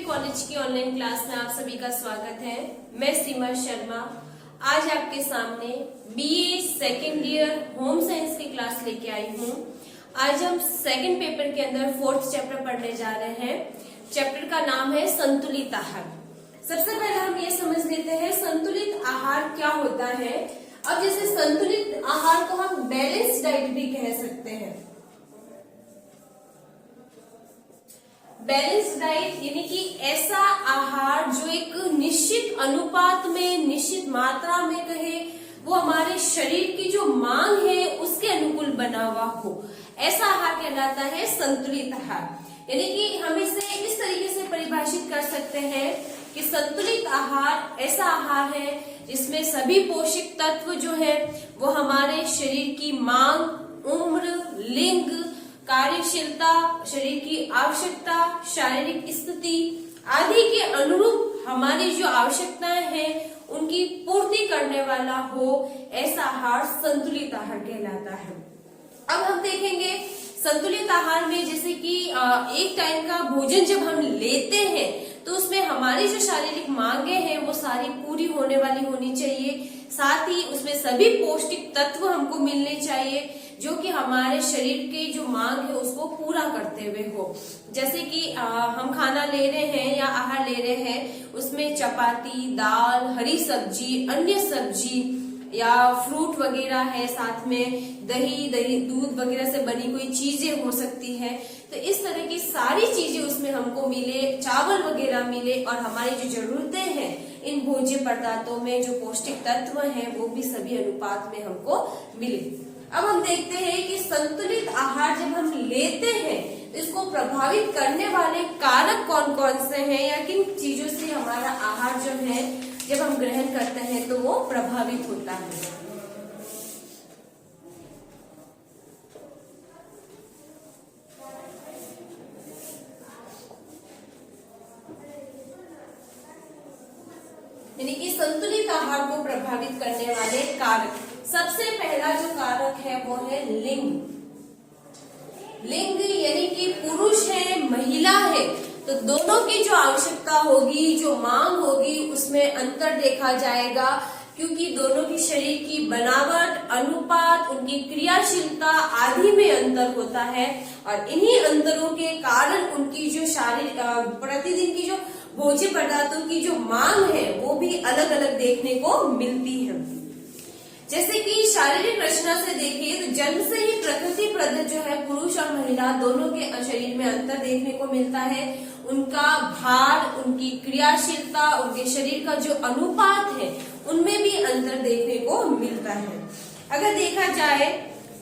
College की online class में आप सभी का स्वागत है। मैं सीमा शर्मा आज आपके सामने BA second year home science की क्लास लेके आई हूँ। आज हम सेकेंड पेपर के अंदर फोर्थ चैप्टर पढ़ने जा रहे हैं। चैप्टर का नाम है संतुलित आहार। सबसे पहले हम ये समझ लेते हैं संतुलित आहार क्या होता है। अब जैसे संतुलित आहार को हम बैलेंस डाइट भी कह सकते हैं। बैलेंस डाइट यानी कि ऐसा आहार जो एक निश्चित अनुपात में, निश्चित मात्रा में कहे, वो हमारे शरीर की जो मांग है उसके अनुकूल बना हुआ हो, ऐसा आहार कहलाता है संतुलित आहार। यानी कि हम इसे इस तरीके से परिभाषित कर सकते हैं कि संतुलित आहार ऐसा आहार है जिसमें सभी पोषक तत्व जो है वो हमारे शरीर की मांग, उम्र, लिंग, कार्यशीलता, शरीर की आवश्यकता, शारीरिक स्थिति आदि के अनुरूप हमारी जो आवश्यकताएं हैं उनकी पूर्ति करने वाला हो, ऐसा आहार संतुलित आहार कहलाता है। अब हम देखेंगे संतुलित आहार में जैसे कि एक टाइम का भोजन जब हम लेते हैं तो उसमें हमारी जो शारीरिक मांगे हैं वो सारी पूरी होने वाली होनी चाहिए। साथ ही उसमें सभी पौष्टिक तत्व हमको मिलने चाहिए जो कि हमारे शरीर की जो मांग है उसको पूरा करते हुए हो। जैसे कि हम खाना ले रहे हैं या आहार ले रहे हैं, उसमें चपाती, दाल, हरी सब्जी, अन्य सब्जी या फ्रूट वगैरह है, साथ में दही, दूध वगैरह से बनी कोई चीजें हो सकती है। तो इस तरह की सारी चीजें उसमें हमको मिले, चावल वगैरह मिले और हमारी जो जरूरतें हैं इन भोज्य पदार्थों में जो पौष्टिक तत्व हैं वो भी सभी अनुपात में हमको मिले। अब हम देखते हैं कि संतुलित आहार जब हम लेते हैं तो इसको प्रभावित करने वाले कारक कौन कौन से हैं या किन चीजों से हमारा आहार जो है जब हम ग्रहण करते हैं तो वो प्रभावित होता है। यानी कि संतुलित आहार को प्रभावित करने वाले कारक, सबसे पहला जो कारक है वो है लिंग। लिंग यानी कि पुरुष है, महिला है, तो दोनों की जो आवश्यकता होगी, जो मांग होगी उसमें अंतर देखा जाएगा, क्योंकि दोनों की शरीर की बनावट, अनुपात, उनकी क्रियाशीलता आदि में अंतर होता है और इन्हीं अंतरों के कारण उनकी जो शारीरिक प्रतिदिन की जो भोज्य पदार्थों की जो मांग है वो भी अलग अलग देखने को मिलती है। जैसे कि शारीरिक रचना से देखें तो जन्म से ही प्रकृति प्रदत्त जो है पुरुष और महिला दोनों के शरीर में अंतर देखने को मिलता है। उनका भार, उनकी क्रियाशीलता, उनके शरीर का जो अनुपात है उनमें भी अंतर देखने को मिलता है। अगर देखा जाए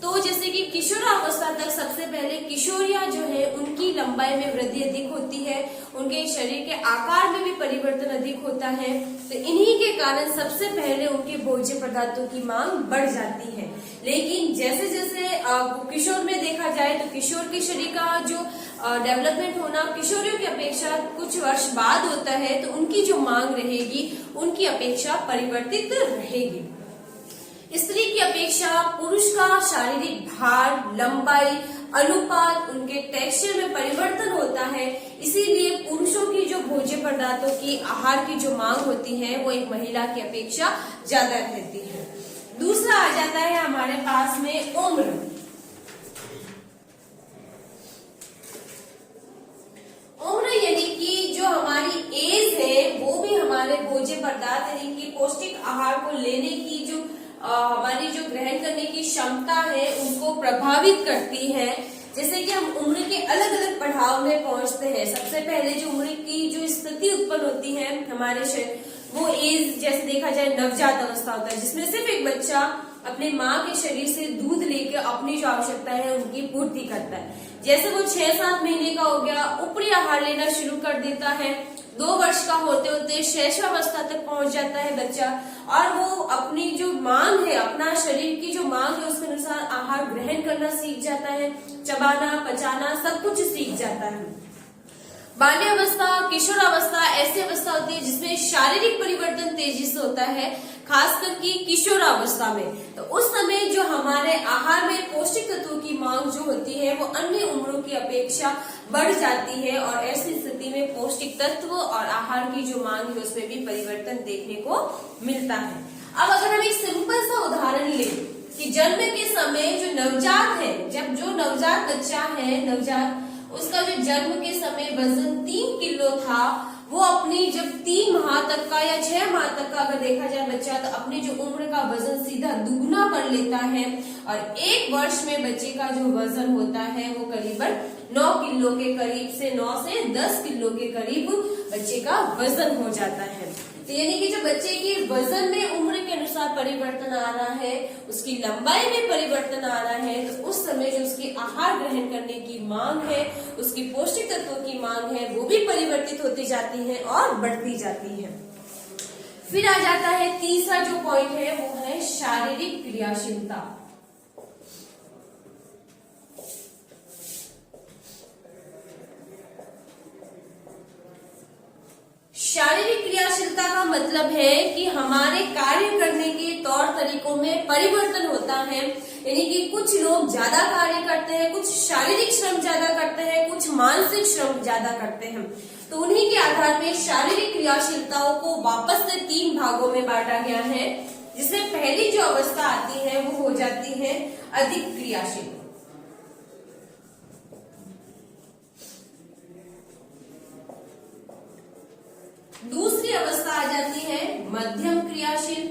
तो जैसे कि किशोरावस्था तक सबसे पहले किशोरियां जो है उनकी लंबाई में वृद्धि अधिक होती है, उनके शरीर के आकार में भी परिवर्तन अधिक होता है। तो इन्हीं के कारण सबसे पहले उनके भोज्य पदार्थों की मांग बढ़ जाती है। लेकिन जैसे जैसे किशोर में देखा जाए तो किशोर के शरीर का जो डेवलपमेंट होना किशोरियों की अपेक्षा कुछ वर्ष बाद होता है, तो उनकी जो मांग रहेगी उनकी अपेक्षा परिवर्तित रहेगी। स्त्री की अपेक्षा पुरुष का शारीरिक भार, लंबाई, अनुपात, उनके टेक्सचर में परिवर्तन होता है। इसीलिए पुरुषों की जो भोज्य पदार्थों की आहार की जो मांग होती है वो एक महिला की अपेक्षा ज्यादा रहती है। दूसरा आ जाता है हमारे पास में उम्र। उम्र यानी कि जो हमारी एज है वो भी हमारे भोज्य पदार्थ यानी कि पौष्टिक आहार को लेने की जो हमारी जो ग्रहण करने की क्षमता है उनको प्रभावित करती है। जैसे कि हम उम्र के अलग अलग पड़ाव में पहुंचते हैं। सबसे पहले जो उम्र की जो स्थिति उत्पन्न होती है हमारे शरीर, वो एज जैसे देखा जाए नवजात अवस्था होता है जिसमें सिर्फ एक बच्चा अपने माँ के शरीर से दूध लेकर अपनी जो आवश्यकता है उनकी पूर्ति करता है। जैसे वो 6-7 महीने का हो गया, ऊपरी आहार लेना शुरू कर देता है। 2 वर्ष का होते होते शैशवावस्था तक पहुंच जाता है बच्चा और वो अपनी जो मांग है, अपना शरीर की जो मांग है उसके अनुसार आहार ग्रहण करना सीख जाता है, चबाना, पचाना सब कुछ सीख जाता है। बाल्यावस्था, किशोरावस्था ऐसी अवस्था होती है जिसमें शारीरिक परिवर्तन तेजी से होता है, खासकर कि किशोरावस्था में। तो उस समय जो हमारे आहार में पौष्टिक तत्वों की मांग जो होती है वो अन्य उम्रों की अपेक्षा बढ़ जाती है, और ऐसी स्थिति में पौष्टिक तत्व और आहार की जो मांग है उसमें भी परिवर्तन देखने को मिलता है। अब अगर हम एक सिंपल सा उदाहरण लें कि जन्म के समय जो नवजात है, जब जो नवजात बच्चा है, नवजात, उसका जो जन्म के समय वजन 3 किलो था, वो अपनी जब 3 माह तक का या 6 माह तक का अगर देखा जाए बच्चा, तो अपनी जो उम्र का वजन सीधा दुगना कर लेता है, और 1 वर्ष में बच्चे का जो वजन होता है वो करीबन 9 किलो के करीब से 9 से 10 किलो के करीब बच्चे का वजन हो जाता है। तो यानी कि जो बच्चे के वजन में उम्र के अनुसार परिवर्तन आ रहा है, उसकी लंबाई में परिवर्तन आ रहा है, तो उस समय जो उसकी आहार ग्रहण करने की मांग है, उसकी पौष्टिक तत्वों की मांग है, वो भी परिवर्तित होती जाती है और बढ़ती जाती है। फिर आ जाता है तीसरा जो पॉइंट है वो है शारीरिक क्रियाशीलता। शारीरिक क्रियाशीलता का मतलब है कि हमारे कार्य करने के तौर तरीकों में परिवर्तन होता है, यानी कि कुछ लोग ज्यादा कार्य करते हैं, कुछ शारीरिक श्रम ज्यादा करते हैं, कुछ मानसिक श्रम ज्यादा करते हैं। तो उन्हीं के आधार में शारीरिक क्रियाशीलताओं को वापस से 3 भागों में बांटा गया है, जिसमें पहली जो अवस्था आती है वो हो जाती है अधिक क्रियाशील, दूसरी अवस्था आ जाती है मध्यम क्रियाशील,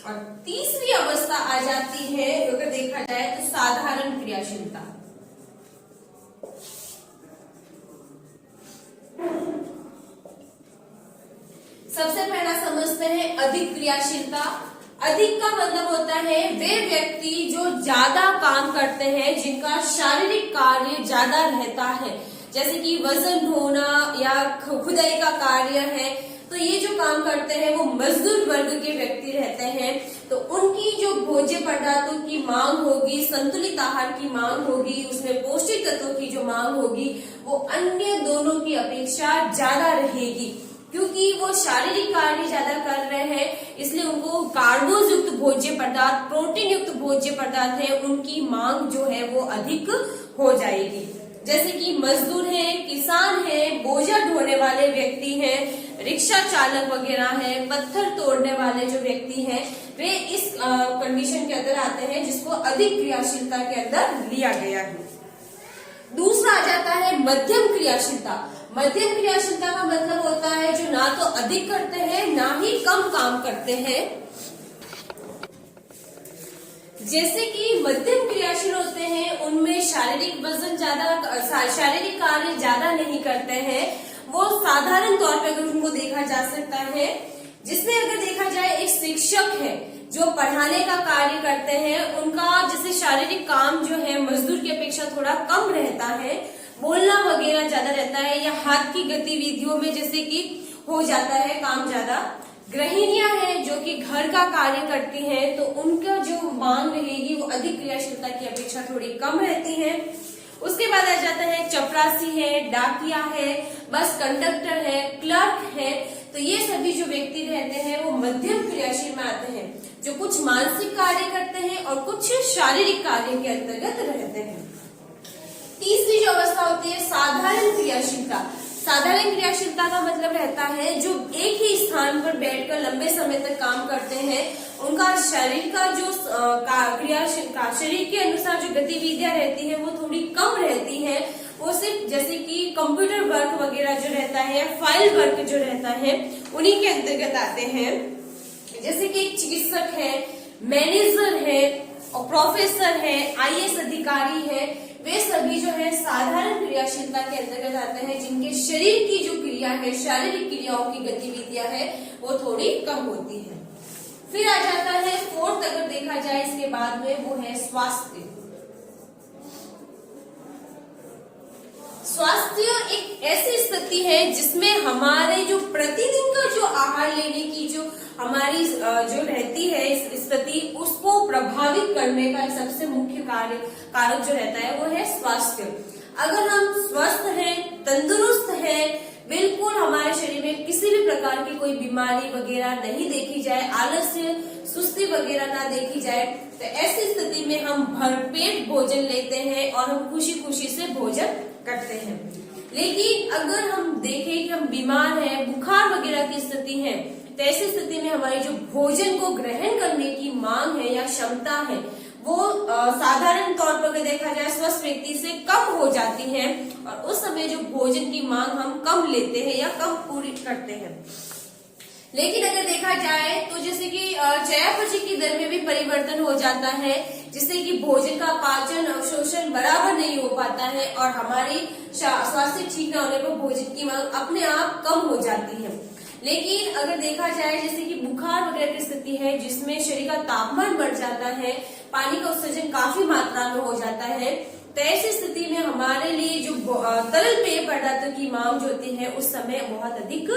और तीसरी अवस्था आ जाती है अगर देखा जाए तो साधारण क्रियाशीलता। सबसे पहला समझते हैं अधिक क्रियाशीलता। अधिक का मतलब होता है वे व्यक्ति जो ज्यादा काम करते हैं, जिनका शारीरिक कार्य ज्यादा रहता है, जैसे कि वजन ढोना या खुदाई का कार्य है, तो ये जो काम करते हैं वो मजदूर वर्ग के व्यक्ति रहते हैं। तो उनकी जो भोज्य पदार्थों की मांग होगी, संतुलित आहार की मांग होगी, उसमें पौष्टिक तत्वों की जो मांग होगी वो अन्य दोनों की अपेक्षा ज्यादा रहेगी, क्योंकि वो शारीरिक कार्य ज्यादा कर रहे हैं, इसलिए उनको कार्बोज युक्त भोज्य पदार्थ, प्रोटीन युक्त भोज्य पदार्थ है, उनकी मांग जो है वो अधिक हो जाएगी। जैसे कि मजदूर हैं, किसान हैं, बोझा ढोने वाले व्यक्ति हैं, रिक्शा चालक वगैरह हैं, पत्थर तोड़ने वाले जो व्यक्ति हैं, वे इस कंडीशन के अंदर आते हैं जिसको अधिक क्रियाशीलता के अंदर लिया गया है। दूसरा आ जाता है मध्यम क्रियाशीलता। मध्यम क्रियाशीलता का मतलब होता है जो ना तो अधिक करते हैं ना ही कम काम करते हैं। जैसे कि मध्यम क्रियाशील होते हैं उनमें शारीरिक वजन ज्यादा, शारीरिक कार्य ज्यादा नहीं करते हैं, वो साधारण तौर पे अगर उनको देखा जा सकता है, जिसमें अगर देखा जाए एक शिक्षक है जो पढ़ाने का कार्य करते हैं, उनका जैसे शारीरिक काम जो है मजदूर की अपेक्षा थोड़ा कम रहता है, बोलना वगैरह ज्यादा रहता है, या हाथ की गतिविधियों में जैसे कि हो जाता है काम ज्यादा। गृहिणियां हैं जो कि घर का कार्य करती हैं, तो उनका जो मांग रहेगी वो अधिक क्रियाशीलता की अपेक्षा थोड़ी कम रहती है। उसके बाद आ जाता है चपरासी है, डाकिया है, बस कंडक्टर है, क्लर्क है, तो ये सभी जो व्यक्ति रहते हैं वो मध्यम क्रियाशील में आते हैं, जो कुछ मानसिक कार्य करते हैं और कुछ शारीरिक कार्य के अंतर्गत रहते हैं। तीसरी जो अवस्था होती है साधारण क्रियाशीलता। साधारण क्रियाशीलता का मतलब रहता है जो एक ही स्थान पर बैठकर लंबे समय तक काम करते हैं, उनका शरीर का जो क्रियाशीलता, शरीर के अनुसार जो गतिविधियां रहती है वो थोड़ी कम रहती है। वो सिर्फ जैसे कि कंप्यूटर वर्क वगैरह जो रहता है या फाइल वर्क जो रहता है उन्हीं के अंतर्गत आते हैं। जैसे कि एक चिकित्सक है, मैनेजर है, और प्रोफेसर है, IAS अधिकारी है, वे सभी जो है साधारण क्रियाशीलता के अंतर्गत आते हैं, जिनके शरीर की जो क्रिया है, शारीरिक क्रियाओं की गतिविधियां है वो थोड़ी कम होती है। फिर आ जाता है फोर्थ, अगर देखा जाए इसके बाद में, वो है स्वास्थ्य। स्वास्थ्य एक ऐसी स्थिति है जिसमें हमारे जो प्रतिदिन का जो आहार लेने की जो हमारी जो रहती है स्थिति उसको प्रभावित करने का सबसे मुख्य कारक जो रहता है वो है स्वास्थ्य। अगर हम स्वस्थ हैं, तंदुरुस्त हैं, बिल्कुल हमारे शरीर में किसी भी प्रकार की कोई बीमारी वगैरह नहीं देखी जाए, आलस्य सुस्ती वगैरह ना देखी जाए, तो ऐसी स्थिति में हम भरपेट भोजन लेते हैं और हम खुशी खुशी से भोजन करते हैं। लेकिन अगर हम देखें कि हम बीमार हैं, बुखार वगैरह की स्थिति है, तो ऐसी स्थिति में हमारी जो भोजन को ग्रहण करने की मांग है या क्षमता है वो साधारण तौर पर अगर देखा जाए स्वस्थ व्यक्ति से कम हो जाती है और उस समय जो भोजन की मांग हम कम लेते हैं या कम पूरी करते हैं। लेकिन अगर देखा जाए तो जैसे कि चयापचय की दर में भी परिवर्तन हो जाता है, जिससे कि भोजन का पाचन अवशोषण बराबर नहीं हो पाता है और हमारी स्वास्थ्य ठीक न होने पर भोजन की मांग अपने आप कम हो जाती है। लेकिन अगर देखा जाए जैसे कि बुखार वगैरह की स्थिति है जिसमें शरीर का तापमान बढ़ जाता है, पानी का उत्सर्जन काफी मात्रा में हो जाता है, तो ऐसी स्थिति में हमारे लिए जो तरल पेय पदार्थों की मांग जो होती है उस समय बहुत अधिक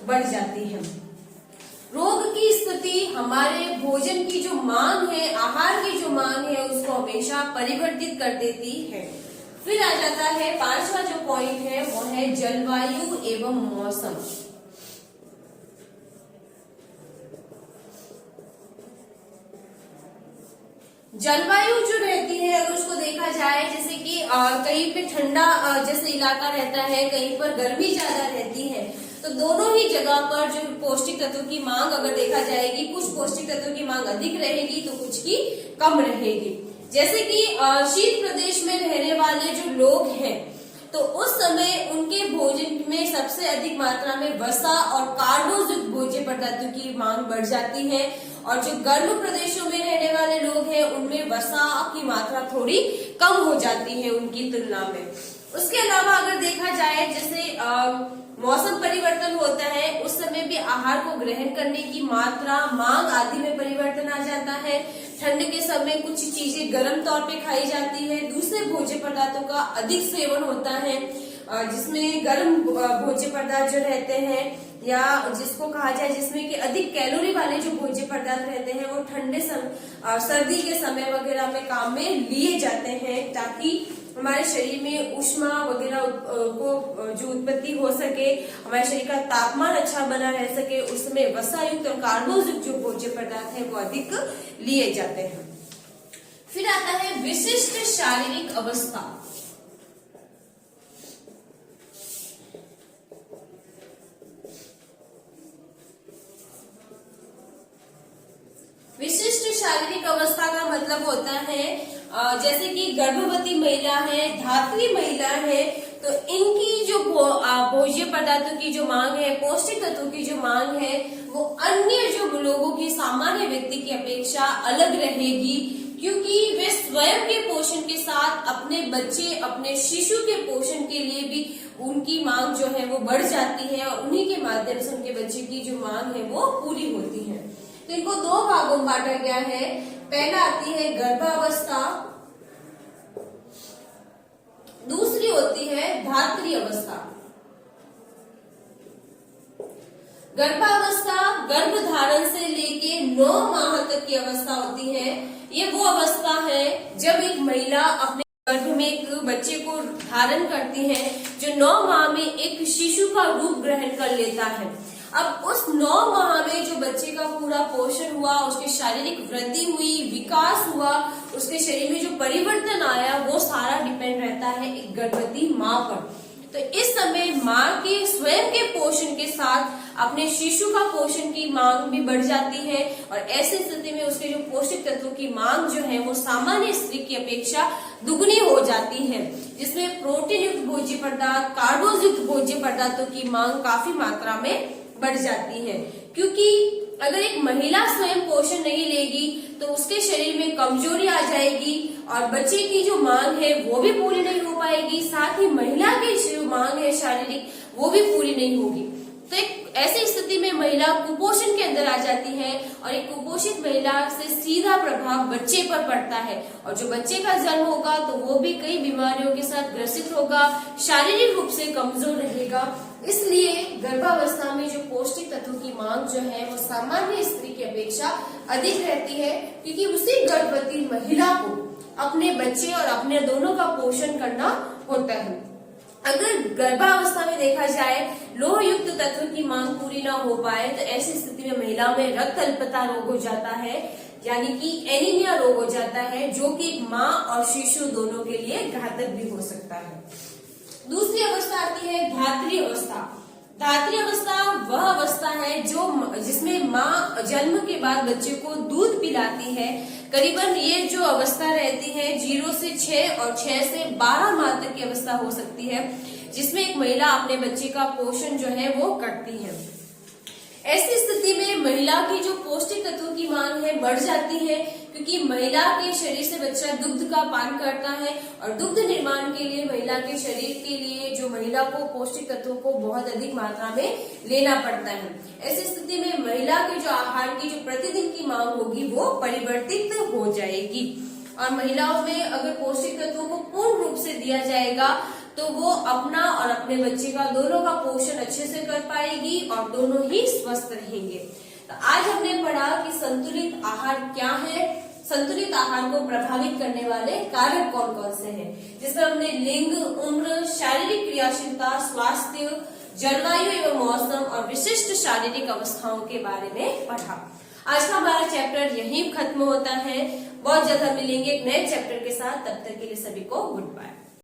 बढ़ जाती है। रोग की स्थिति हमारे भोजन की जो मांग है, आहार की जो मांग है उसको हमेशा परिवर्तित कर देती है। फिर आ जाता है पांचवा जो पॉइंट है वो है जलवायु एवं मौसम। जलवायु जो रहती है अगर उसको देखा जाए जैसे कि कहीं पे ठंडा जैसे इलाका रहता है, कहीं पर गर्मी ज्यादा रहती है, तो दोनों ही जगह पर जो पौष्टिक तत्वों की मांग अगर देखा जाएगी, कुछ पौष्टिक तत्वों की मांग अधिक रहेगी तो कुछ की कम रहेगी। जैसे कि शीत प्रदेश में रहने वाले जो लोग हैं तो उस समय उनके भोजन में सबसे अधिक मात्रा में वसा और कार्बोज युक्त भोज्य पदार्थों की मांग बढ़ जाती है और जो गर्म प्रदेशों में रहने वाले लोग हैं उनमें वसा की मात्रा थोड़ी कम हो जाती है उनकी तुलना में। उसके अलावा अगर देखा जाए जैसे मौसम परिवर्तन होता है उस समय भी आहार को ग्रहण करने की मात्रा, मांग आदि में परिवर्तन आ जाता है। ठंड के समय कुछ चीजें गर्म तौर पे खाई जाती है, दूसरे भोज्य पदार्थों का अधिक सेवन होता है जिसमें गर्म भोज्य पदार्थ जो रहते हैं या जिसको कहा जाए जिसमें कि अधिक कैलोरी वाले जो भोज्य पदार्थ रहते हैं वो ठंडे सर्दी के समय वगैरह में काम में लिए जाते हैं ताकि हमारे शरीर में ऊष्मा वगैरह को जो उत्पत्ति हो सके, हमारे शरीर का तापमान अच्छा बना रह सके, उसमें वसा युक्त और कार्बोज युक्त जो भोज्य पदार्थ है वो अधिक लिए जाते हैं। फिर आता है विशिष्ट शारीरिक अवस्था। विशिष्ट शारीरिक अवस्था का मतलब होता है जैसे कि गर्भवती महिला है, धात्री महिला है, तो इनकी जो भोज्य पदार्थों की जो मांग है, पौष्टिक तत्वों की जो मांग है वो अन्य जो लोगों की सामान्य व्यक्ति की अपेक्षा अलग रहेगी, क्योंकि वे स्वयं के पोषण के साथ अपने बच्चे, अपने शिशु के पोषण के लिए भी उनकी मांग जो है वो बढ़ जाती है और उन्हीं के माध्यम से उनके बच्चे की जो मांग है वो पूरी होती है। तो इनको दो भागों में बांटा गया है। पहला आती है गर्भावस्था, दूसरी होती है धात्री अवस्था। गर्भावस्था गर्भ धारण से लेके 9 माह तक की अवस्था होती है। ये वो अवस्था है जब एक महिला अपने गर्भ में एक बच्चे को धारण करती है जो 9 माह में एक शिशु का रूप ग्रहण कर लेता है। अब उस 9 माह में जो बच्चे का पूरा पोषण हुआ, उसकी शारीरिक वृद्धि हुई, विकास हुआ, उसके शरीर में जो परिवर्तन आया वो सारा डिपेंड रहता है एक गर्भवती माँ पर। तो इस समय माँ के स्वयं के पोषण के साथ अपने शिशु का पोषण की मांग भी बढ़ जाती है और ऐसी स्थिति में उसके जो पौष्टिक तत्वों की मांग जो है वो सामान्य स्त्री की अपेक्षा दुगनी हो जाती है, जिसमें प्रोटीन युक्त भोज्य पदार्थ, कार्बोज युक्त भोज्य पदार्थों की मांग काफी मात्रा में बढ़ जाती है। क्योंकि अगर एक महिला स्वयं पोषण नहीं लेगी तो उसके शरीर में कमजोरी आ जाएगी और बच्चे की जो मांग है वो भी पूरी नहीं हो पाएगी, साथ ही महिला की जो मांग है शारीरिक वो भी पूरी नहीं होगी। तो एक ऐसी स्थिति में महिला कुपोषण के अंदर आ जाती है और एक कुपोषित महिला से सीधा प्रभाव बच्चे पर पड़ता है और जो बच्चे का जन्म होगा तो वो भी कई बीमारियों के साथ ग्रसित होगा, शारीरिक रूप से कमजोर रहेगा। इसलिए गर्भावस्था में जो पौष्टिक तत्वों की मांग जो है वो सामान्य स्त्री की अपेक्षा अधिक रहती है, क्योंकि उसी गर्भवती महिला को अपने बच्चे और अपने दोनों का पोषण करना होता है। अगर गर्भावस्था में देखा जाए लोह युक्त तत्व की मांग पूरी ना हो पाए तो ऐसी स्थिति में महिला में रक्त अल्पता रोग हो जाता है, यानी कि एनीमिया रोग हो जाता है, जो कि माँ और शिशु दोनों के लिए घातक भी हो सकता है। दूसरी अवस्था आती है धात्री अवस्था। धात्री अवस्था वह अवस्था है जिसमें माँ जन्म के बाद बच्चे को दूध पिलाती है। करीबन ये जो अवस्था रहती है 0 से 6 और 6 से 12 माह तक की अवस्था हो सकती है, जिसमें एक महिला अपने बच्चे का पोषण जो है वो करती है। ऐसी स्थिति में महिला की जो पौष्टिक तत्वों की मांग है बढ़ जाती है, क्योंकि महिला के शरीर से बच्चा दुग्ध का पान करता है और दुग्ध निर्माण के लिए महिला के शरीर के लिए जो महिला को पौष्टिक तत्वों को बहुत अधिक मात्रा में लेना पड़ता है। ऐसी स्थिति में महिला के जो आहार की जो प्रतिदिन की मांग होगी वो परिवर्तित हो जाएगी और महिलाओं में अगर पौष्टिक तत्वों को पूर्ण रूप से दिया जाएगा तो वो अपना और अपने बच्चे का दोनों का पोषण अच्छे से कर पाएगी और दोनों ही स्वस्थ रहेंगे। तो आज हमने पढ़ा कि संतुलित आहार क्या है, संतुलित आहार को प्रभावित करने वाले कारक कौन कौन से हैं, जिसमें हमने लिंग, उम्र, शारीरिक क्रियाशीलता, स्वास्थ्य, जलवायु एवं मौसम और विशिष्ट शारीरिक अवस्थाओं के बारे में पढ़ा। आज का हमारा चैप्टर यहीं खत्म होता है। बहुत जल्द हम मिलेंगे एक नए चैप्टर के साथ। तब तक के लिए सभी को गुड बाय।